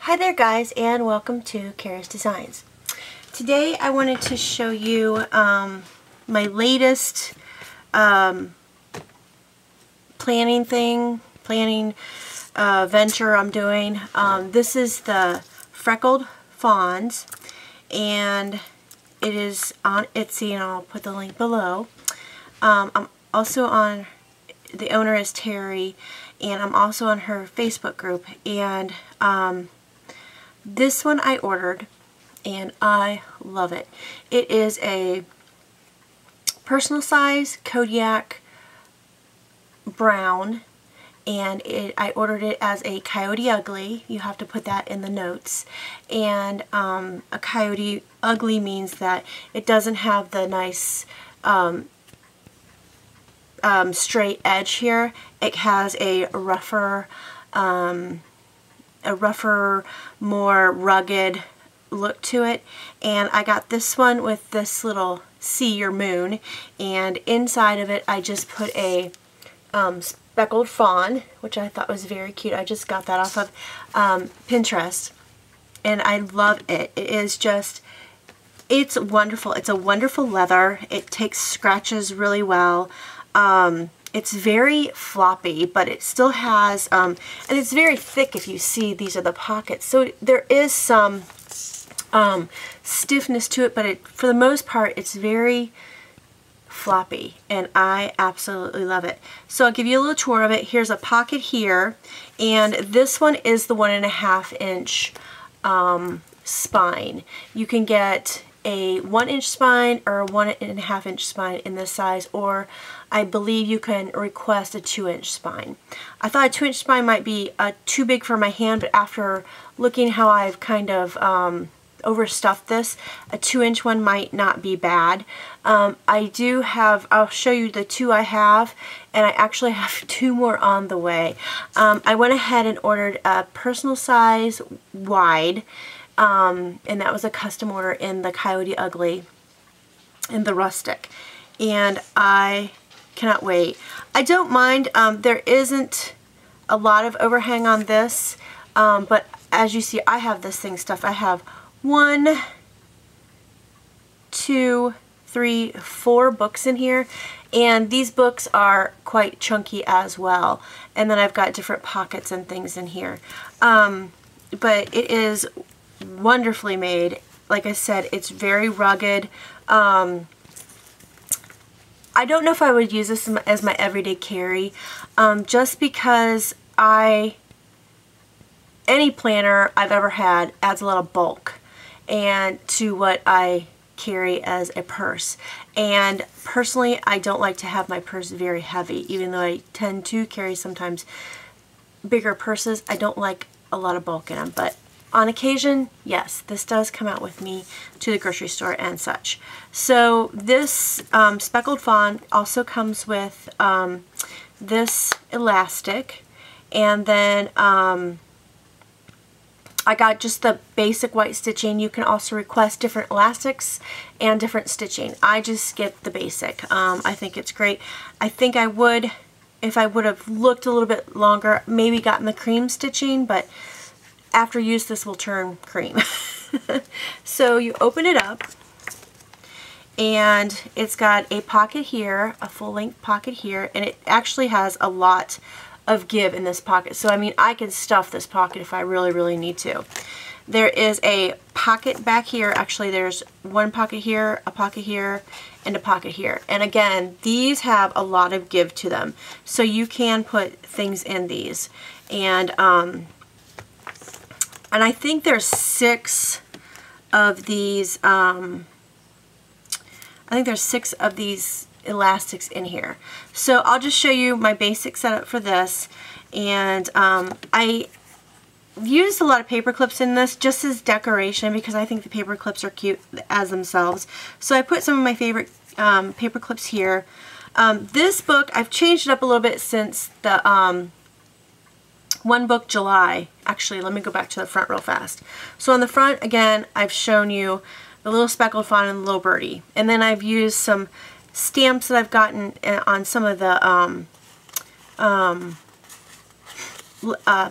Hi there guys, and welcome to Kerry's Designs. Today I wanted to show you my latest planning venture I'm doing. This is the Speckled Fawns, and it is on Etsy, and I'll put the link below. I'm also on, the owner is Kerry, and I'm also on her Facebook group, and this one I ordered and I love it. It is a personal size Kodiak brown, and I ordered it as a Coyote Ugly. You have to put that in the notes. And a Coyote Ugly means that it doesn't have the nice straight edge here. It has a rougher, more rugged look to it. And I got this one with this little sea or moon, and inside of it I just put a speckled fawn, which I thought was very cute. I just got that off of Pinterest, and I love it. It is just, it's wonderful. It's a wonderful leather. It takes scratches really well. It's very floppy, but it still has, and it's very thick. If you see, these are the pockets. So there is some stiffness to it, but for the most part, it's very floppy, and I absolutely love it. So I'll give you a little tour of it. Here's a pocket here, and this one is the 1.5 inch spine. You can get a 1 inch spine or a 1.5 inch spine in this size, or I believe you can request a 2 inch spine. I thought a 2 inch spine might be too big for my hand, but after looking how I've kind of overstuffed this, a 2 inch one might not be bad. I do have, I'll show you the two I have, and I actually have 2 more on the way. I went ahead and ordered a personal size wide, and that was a custom order in the Coyote Ugly, in the rustic, and I cannot wait. I don't mind, there isn't a lot of overhang on this, but as you see, I have this thing stuffed. I have 1, 2, 3, 4 books in here, and these books are quite chunky as well, and then I've got different pockets and things in here, but it is wonderfully made. Like I said, it's very rugged. I don't know if I would use this as my everyday carry, just because any planner I've ever had adds a lot of bulk and to what I carry as a purse. And personally, I don't like to have my purse very heavy, even though I tend to carry sometimes bigger purses. I don't like a lot of bulk in them, but on occasion, yes, this does come out with me to the grocery store and such. So this Speckled Fawn also comes with this elastic, and then I got just the basic white stitching. You can also request different elastics and different stitching. I just get the basic. I think it's great. I think I would, if I would have looked a little bit longer, maybe gotten the cream stitching, but after use, this will turn cream. So you open it up, and it's got a pocket here, a full-length pocket here, and it actually has a lot of give in this pocket. So I mean, I can stuff this pocket if I really, really need to. There is a pocket back here. Actually, there's one pocket here, a pocket here, and a pocket here. And again, these have a lot of give to them, so you can put things in these. And I think there's 6 of these, I think there's 6 of these elastics in here. So I'll just show you my basic setup for this. And I used a lot of paper clips in this just as decoration, because I think the paper clips are cute as themselves. So I put some of my favorite paper clips here. This book, I've changed it up a little bit since the One Book July. Actually, let me go back to the front real fast. So on the front, again, I've shown you the little speckled fawn and the little birdie. And then I've used some stamps that I've gotten on some of the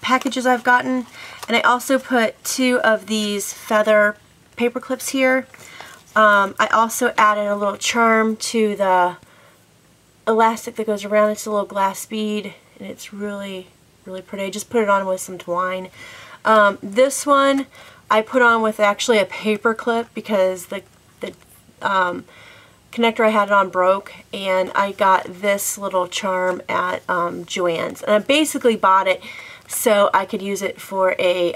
packages I've gotten. And I also put 2 of these feather paper clips here. I also added a little charm to the elastic that goes around. It's a little glass bead, and it's really, really pretty. I just put it on with some twine. This one I put on with actually a paper clip because the connector I had it on broke, and I got this little charm at Joann's, and I basically bought it so I could use it for a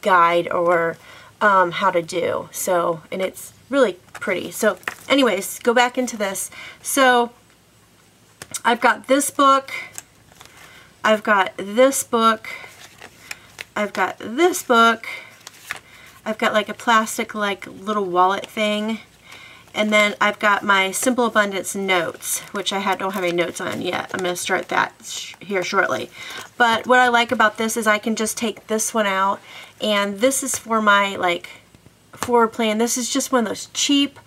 guide or how to do. So, and it's really pretty. So anyways, go back into this. So I've got this book, I've got this book, I've got this book, I've got like a plastic like little wallet thing, and then I've got my Simple Abundance notes, which I don't have any notes on yet. I'm going to start that here shortly. But what I like about this is I can just take this one out, and this is for my like forward plan. This is just one of those cheap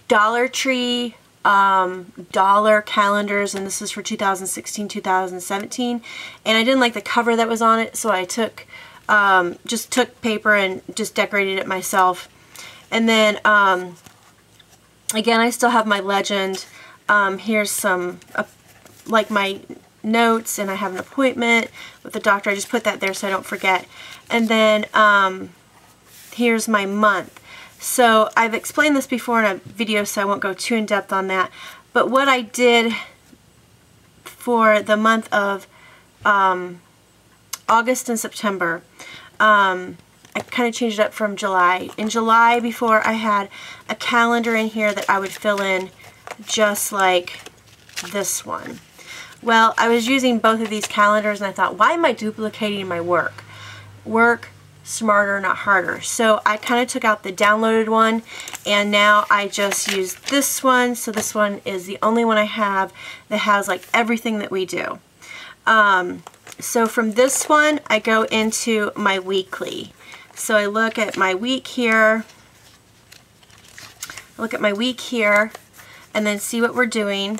Dollar Tree dollar calendars, and this is for 2016, 2017. And I didn't like the cover that was on it, so I took just took paper and just decorated it myself. And then again, I still have my legend. Here's some like my notes, and I have an appointment with the doctor. I just put that there so I don't forget. And then here's my month. So I've explained this before in a video, so I won't go too in depth on that. But what I did for the month of August and September, I kind of changed it up from July. In July, before, I had a calendar in here that I would fill in just like this one. Well, I was using both of these calendars, and I thought, why am I duplicating my work? Work smarter, not harder. So I kind of took out the downloaded one, and now I just use this one. So this one is the only one I have that has like everything that we do. So from this one, I go into my weekly. So I look at my week here, and then see what we're doing.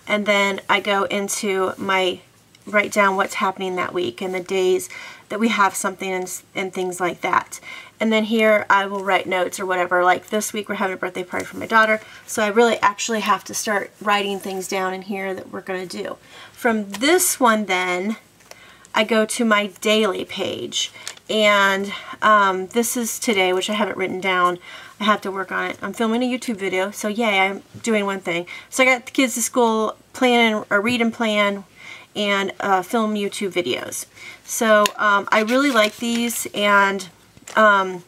And then I go into my, write down what's happening that week and the days that we have something and things like that. And then here I will write notes or whatever. Like this week we're having a birthday party for my daughter, so I really actually have to start writing things down in here that we're going to do. From this one then, I go to my daily page, and this is today, which I haven't written down. I have to work on it. I'm filming a YouTube video, so yay, I'm doing one thing. So I got the kids to school, plan or read and plan, and film YouTube videos. So I really like these, and I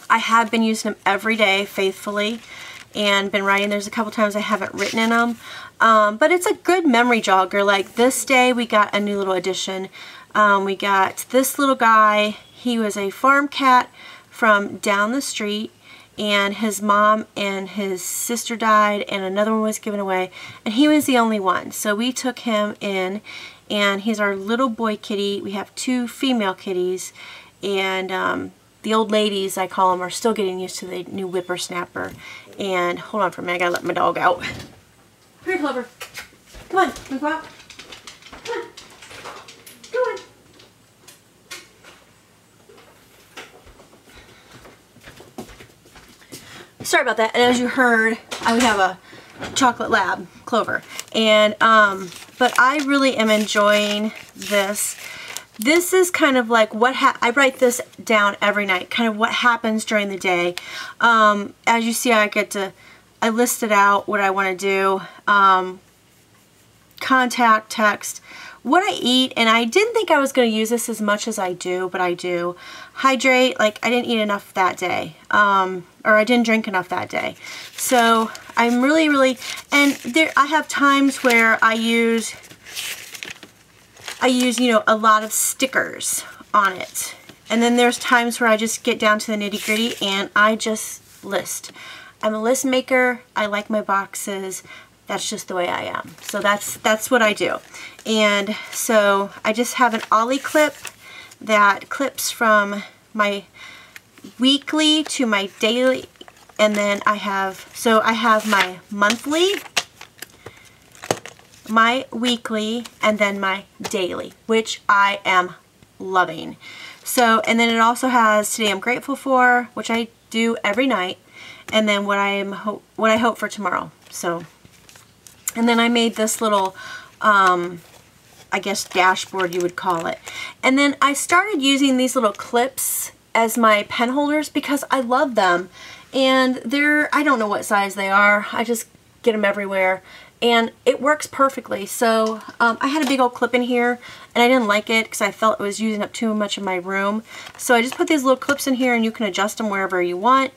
have been using them every day faithfully and been writing. There's a couple times I haven't written in them, but it's a good memory jogger. Like this day we got a new little addition. We got this little guy. He was a farm cat from down the street, and his mom and his sister died, and another one was given away, and he was the only one. So we took him in, and he's our little boy kitty. We have 2 female kitties, and the old ladies, I call them, are still getting used to the new whippersnapper. And hold on for a minute, I gotta let my dog out. Come here, Clover. Come on, can we go out? Come on. Come on. Sorry about that. And as you heard, we have a chocolate lab, Clover. And but I really am enjoying this. This is kind of like what I write this down every night, kind of what happens during the day. As you see, I listed out what I want to do, contact, text, what I eat, and I didn't think I was going to use this as much as I do, but I do. Hydrate, like I didn't eat enough that day, or I didn't drink enough that day. So I'm really, and there I have times where I use, you know, a lot of stickers on it. And then there's times where I just get down to the nitty-gritty and I just list. I'm a list maker. I like my boxes. That's just the way I am. So that's what I do. And so I just have an ollie clip that clips from my weekly to my daily, and then I have my monthly, my weekly, and then my daily, which I am loving. So, and then it also has Today I'm Grateful For, which I do every night, and then what I hope for tomorrow. So, and then I made this little, I guess dashboard you would call it. And then I started using these little clips as my pen holders because I love them. And I don't know what size they are. I just get them everywhere. And it works perfectly. So I had a big old clip in here and I didn't like it because I felt it was using up too much of my room. So I just put these little clips in here and you can adjust them wherever you want.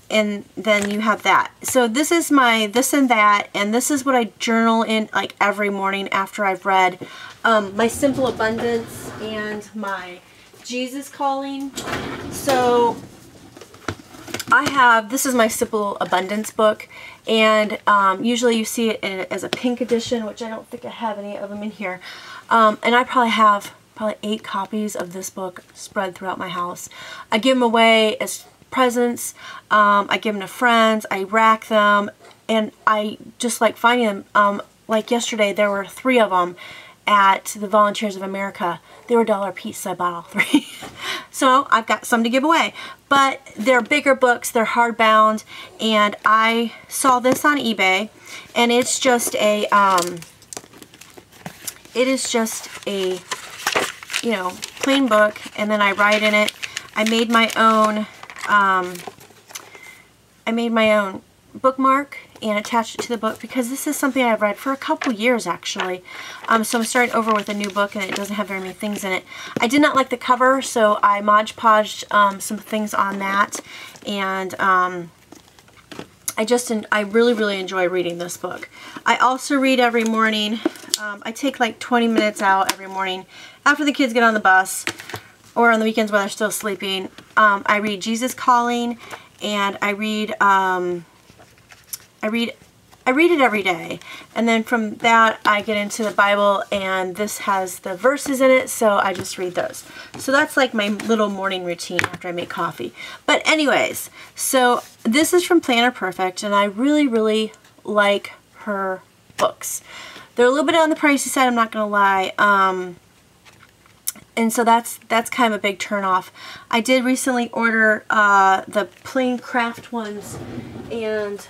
And then you have that. So this is my this and that, and this is what I journal in like every morning after I've read my Simple Abundance and my Jesus Calling. So this is my Simple Abundance book, and usually you see it as a pink edition, which I don't think I have any of them in here. And I probably have 8 copies of this book spread throughout my house. I give them away as presents, I give them to friends, I rack them, and I just like finding them. Like yesterday there were 3 of them at the Volunteers of America. They were $1 a piece, so I bought all 3. So I've got some to give away. But they're bigger books, they're hardbound, and I saw this on eBay, and it's just a, you know, plain book, and then I write in it. I made my own bookmark and attached it to the book because this is something I've read for a couple years actually. So I'm starting over with a new book and it doesn't have very many things in it. I did not like the cover, so I Mod Podged some things on that, and I really enjoy reading this book. I also read every morning. I take like 20 minutes out every morning after the kids get on the bus or on the weekends while they're still sleeping. I read Jesus Calling, and I read it every day, and then from that I get into the Bible, and this has the verses in it, so I just read those. So that's like my little morning routine after I make coffee. But anyways, so this is from PlannerPerfect, and I really like her books. They're a little bit on the pricey side, I'm not gonna lie. And so that's kind of a big turn off. I did recently order the plain craft ones, and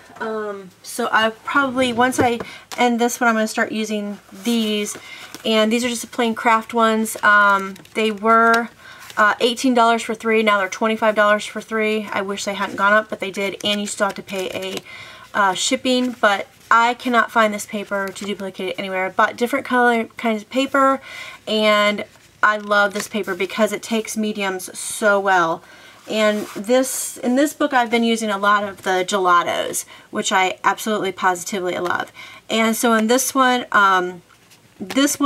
so I probably, once I end this one, I'm going to start using these. And these are just the plain craft ones. They were $18 for 3, now they're $25 for 3. I wish they hadn't gone up, but they did, and you still have to pay a shipping. But I cannot find this paper to duplicate it anywhere. I bought different kinds of paper, and I love this paper because it takes mediums so well. And in this book I've been using a lot of the gelatos, which I absolutely positively love. And so in this one, this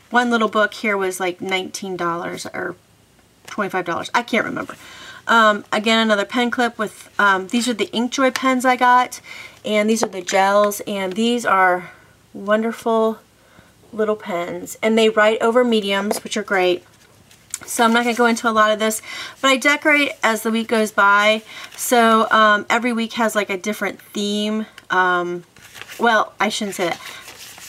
one little book here was like $19 or $25. I can't remember. Again, another pen clip with, these are the Inkjoy pens I got, and these are the gels, and these are wonderful little pens, and they write over mediums, which are great. So I'm not going to go into a lot of this, but I decorate as the week goes by. So every week has like a different theme. Well, I shouldn't say that.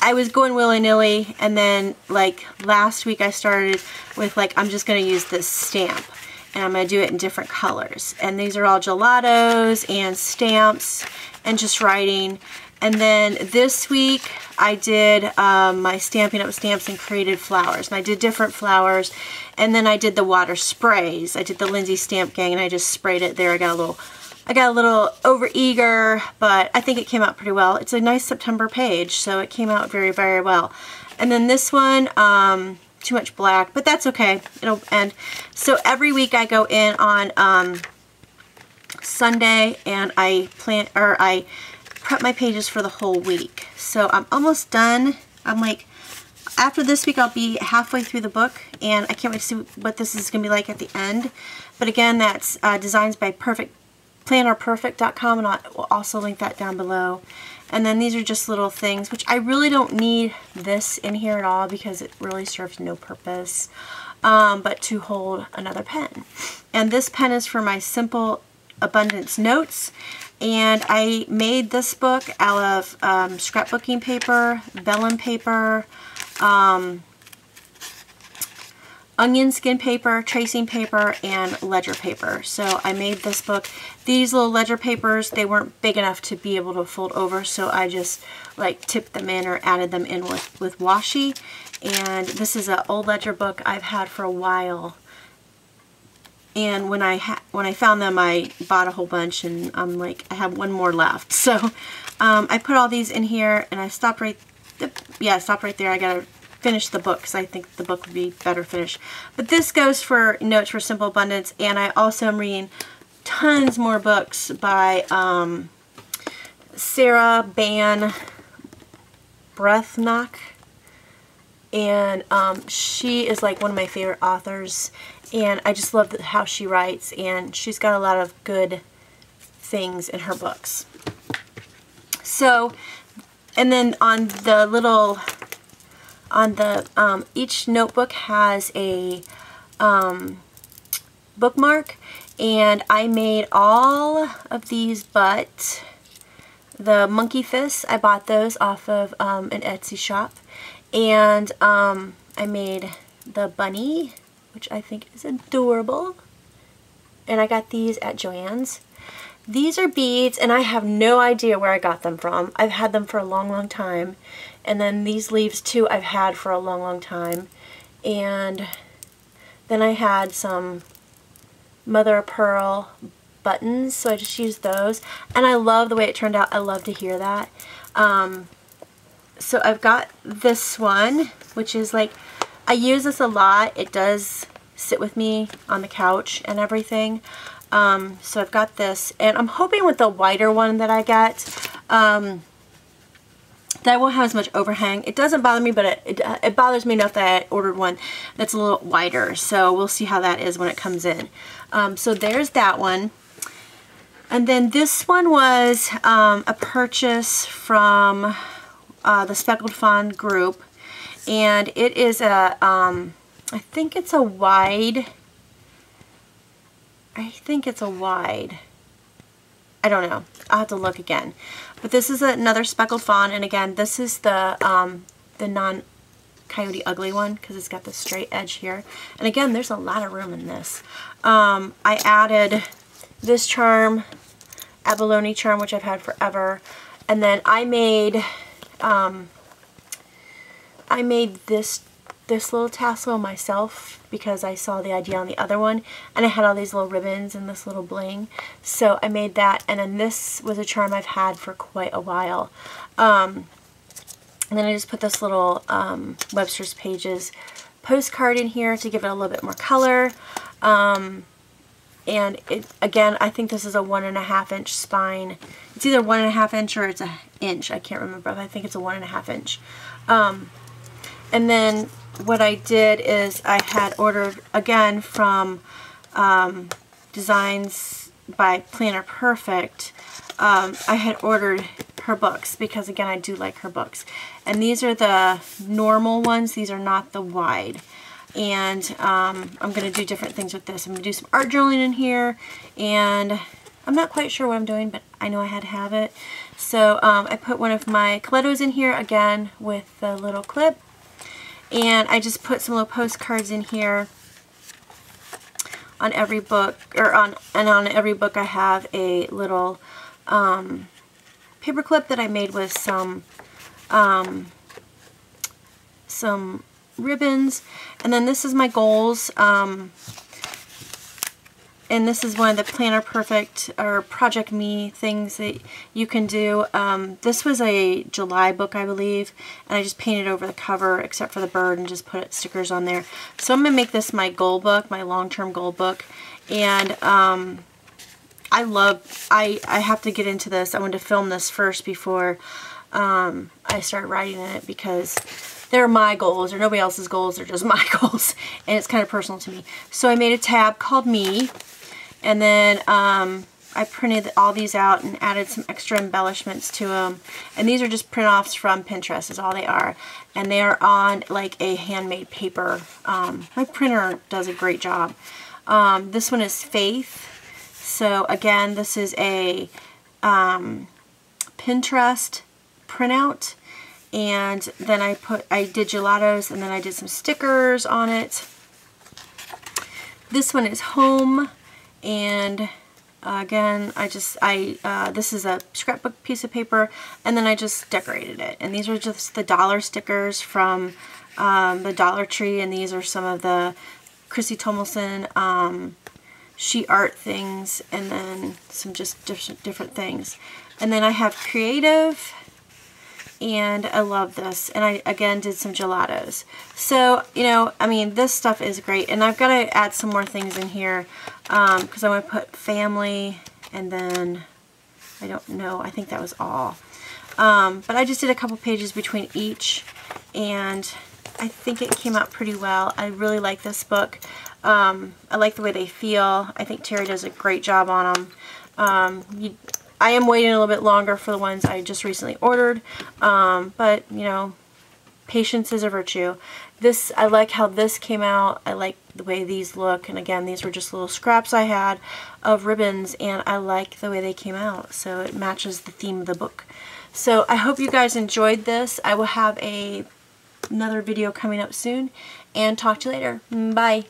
I was going willy-nilly, and then like last week I started with like, I'm just going to use this stamp, and I'm going to do it in different colors. And these are all gelatos and stamps and just writing. And then this week I did my Stampin' Up! Stamps and created flowers. And I did different flowers. And then I did the water sprays. I did the Lindsay Stamp Gang, and I just sprayed it there. I got a little over-eager, but I think it came out pretty well. It's a nice September page, so it came out very well. And then this one, too much black, but that's okay. It'll end. So every week I go in on Sunday, and I prep my pages for the whole week. So I'm almost done. I'm like, after this week I'll be halfway through the book, and I can't wait to see what this is going to be like at the end. But again, that's designs by PlannerPerfect.com, and I'll also link that down below. And then these are just little things, which I really don't need this in here at all because it really serves no purpose but to hold another pen. And this pen is for my Simple Abundance notes. And I made this book out of scrapbooking paper, vellum paper, onion skin paper, tracing paper, and ledger paper. So I made this book. These little ledger papers, they weren't big enough to be able to fold over, so I just like tipped them in or added them in with washi. And this is an old ledger book I've had for a while. And when I found them, I bought a whole bunch, and I'm like, I have one more left. So I put all these in here, and I stopped right, yeah, I stopped right there. I gotta finish the book because I think the book would be better finished. But this goes for Notes for Simple Abundance, and I also am reading tons more books by Sarah Ban Breathnock, and she is like one of my favorite authors. And I just love how she writes, and she's got a lot of good things in her books. So, and then on the little, each notebook has a bookmark, and I made all of these but the monkey fists. I bought those off of an Etsy shop, and I made the bunny, which I think is adorable. And I got these at Joann's. These are beads, and I have no idea where I got them from. I've had them for a long, long time. And then these leaves too I've had for a long, long time. And then I had some mother of pearl buttons, so I just used those. And I love the way it turned out. I love to hear that. So I've got this one, which is like, I use this a lot. It does sit with me on the couch and everything. So I've got this, and I'm hoping with the wider one that I get, that I won't have as much overhang. It doesn't bother me, but it bothers me enough that I ordered one that's a little wider. So we'll see how that is when it comes in. So there's that one. And then this one was a purchase from the Speckled Fawn group. And it is a, I think it's a wide. I don't know. I'll have to look again. But this is another Speckled Fawn, and again, this is the non-Coyote Ugly one, because it's got the straight edge here. And again, there's a lot of room in this. I added this charm, abalone charm, which I've had forever. And then I made this little tassel myself because I saw the idea on the other one, and I had all these little ribbons and this little bling, so I made that. And then this was a charm I've had for quite a while, and then I just put this little Webster's Pages postcard in here to give it a little bit more color. And it, again, I think this is a 1.5 inch spine. It's either 1.5 inch or it's an inch. I can't remember, but I think it's a 1.5 inch. And then what I did is I had ordered, again, from Designs by PlannerPerfect, I had ordered her books because, again, I do like her books. And these are the normal ones. These are not the wide. And I'm going to do different things with this. I'm going to do some art journaling in here, and I'm not quite sure what I'm doing, but I know I had to have it. So I put one of my Colettos in here, again, with the little clip. And I just put some little postcards in here on every book, on every book I have a little paper clip that I made with some ribbons. And then this is my goals. And this is one of the PlannerPerfect or Project Me things that you can do. This was a July book, I believe, and I just painted over the cover except for the bird and just put stickers on there. So I'm going to make this my goal book, my long-term goal book. And I have to get into this. I wanted to film this first before I start writing in it, because they're my goals. They're nobody else's goals. They're just my goals. And it's kind of personal to me. So I made a tab called Me. And then I printed all these out and added some extra embellishments to them. And these are just print-offs from Pinterest is all they are. And they are on like a handmade paper. My printer does a great job. This one is Faith. So again, this is a Pinterest printout. And then I did gelatos, and then I did some stickers on it. This one is home, and again, this is a scrapbook piece of paper, and then I just decorated it. And these are just the dollar stickers from the Dollar Tree, and these are some of the Chrissy Tomlinson sheet art things, and then some just different things. And then I have creative, and I love this. And I, again, did some gelatos. So, you know, I mean, this stuff is great. And I've got to add some more things in here because I want to put family, and then, I don't know, I think that was all. But I just did a couple pages between each, and I think it came out pretty well. I really like this book. I like the way they feel. I think Terry does a great job on them. I am waiting a little bit longer for the ones I just recently ordered, but, you know, patience is a virtue. This, I like how this came out. I like the way these look, and again, these were just little scraps I had of ribbons, and I like the way they came out, so it matches the theme of the book. So I hope you guys enjoyed this. I will have another video coming up soon, and talk to you later. Bye.